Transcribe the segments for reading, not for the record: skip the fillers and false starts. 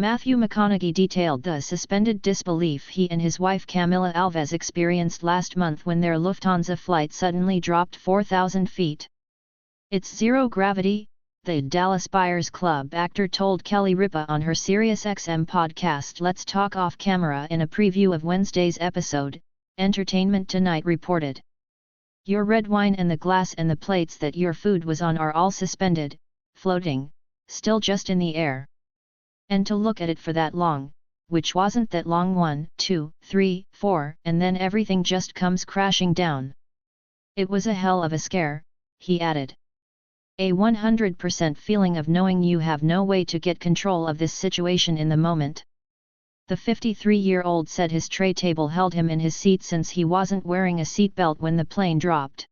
Matthew McConaughey detailed the suspended disbelief he and his wife Camila Alves experienced last month when their Lufthansa flight suddenly dropped 4,000 feet. "It's zero gravity," the Dallas Buyers Club actor told Kelly Ripa on her SiriusXM podcast Let's Talk Off Camera in a preview of Wednesday's episode, Entertainment Tonight reported. "Your red wine and the glass and the plates that your food was on are all suspended, floating, still just in the air. And to look at it for that long, which wasn't that long 1, 2, 3, 4, and then everything just comes crashing down. It was a hell of a scare," he added. "A 100% feeling of knowing you have no way to get control of this situation in the moment." The 53-year-old said his tray table held him in his seat since he wasn't wearing a seatbelt when the plane dropped.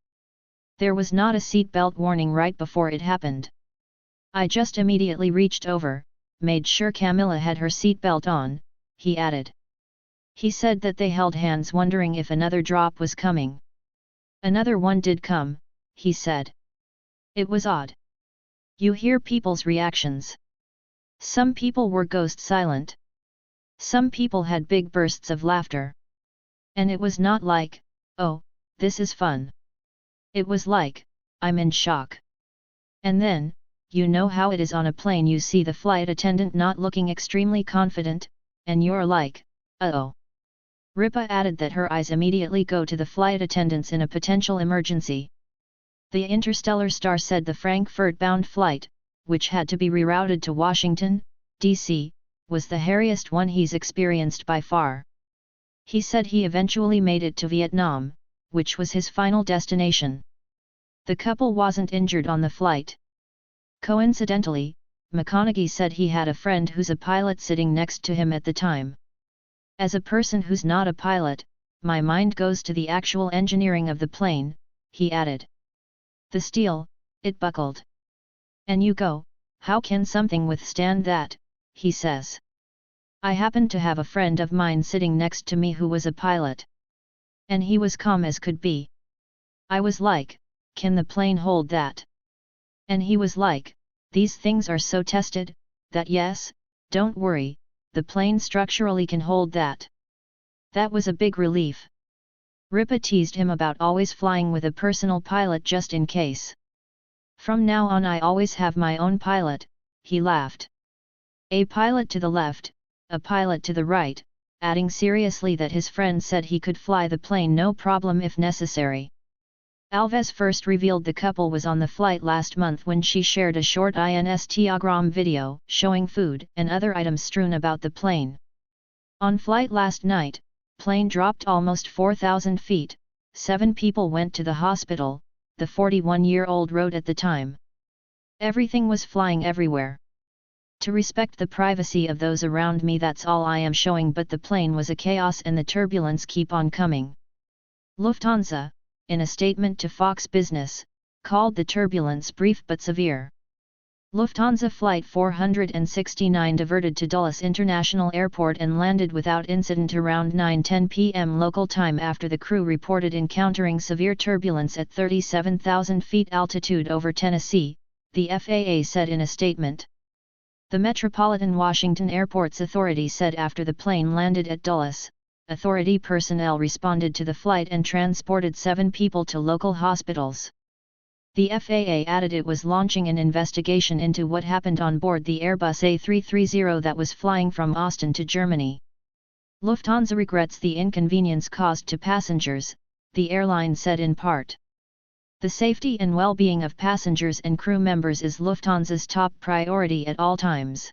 "There was not a seatbelt warning right before it happened. I just immediately reached over, made sure Camila had her seatbelt on," he added. He said that they held hands wondering if another drop was coming. "Another one did come," he said. "It was odd. You hear people's reactions. Some people were ghost silent. Some people had big bursts of laughter. And it was not like, oh, this is fun. It was like, I'm in shock. And then, you know how it is on a plane, you see the flight attendant not looking extremely confident, and you're like, uh-oh." Ripa added that her eyes immediately go to the flight attendants in a potential emergency. The Interstellar star said the Frankfurt-bound flight, which had to be rerouted to Washington, D.C., was the hairiest one he's experienced by far. He said he eventually made it to Vietnam, which was his final destination. The couple wasn't injured on the flight. Coincidentally, McConaughey said he had a friend who's a pilot sitting next to him at the time. "As a person who's not a pilot, my mind goes to the actual engineering of the plane," he added. "The steel, it buckled. And you go, how can something withstand that?" he says. "I happened to have a friend of mine sitting next to me who was a pilot. And he was calm as could be. I was like, can the plane hold that? And he was like, these things are so tested, that yes, don't worry, the plane structurally can hold that." That was a big relief. Ripa teased him about always flying with a personal pilot just in case. "From now on I always have my own pilot," he laughed. "A pilot to the left, a pilot to the right," adding seriously that his friend said he could fly the plane no problem if necessary. Alves first revealed the couple was on the flight last month when she shared a short Instagram video showing food and other items strewn about the plane. "On flight last night, plane dropped almost 4,000 feet, 7 people went to the hospital," the 41-year-old wrote at the time. "Everything was flying everywhere. To respect the privacy of those around me, that's all I am showing, but the plane was a chaos and the turbulence keep on coming." Lufthansa, in a statement to Fox Business, called the turbulence brief but severe. Lufthansa Flight 469 diverted to Dulles International Airport and landed without incident around 9:10 p.m. local time after the crew reported encountering severe turbulence at 37,000 feet altitude over Tennessee, the FAA said in a statement. The Metropolitan Washington Airports Authority said after the plane landed at Dulles, authority personnel responded to the flight and transported 7 people to local hospitals. The FAA added it was launching an investigation into what happened on board the Airbus A330 that was flying from Austin to Germany. Lufthansa regrets the inconvenience caused to passengers, the airline said in part. "The safety and well-being of passengers and crew members is Lufthansa's top priority at all times.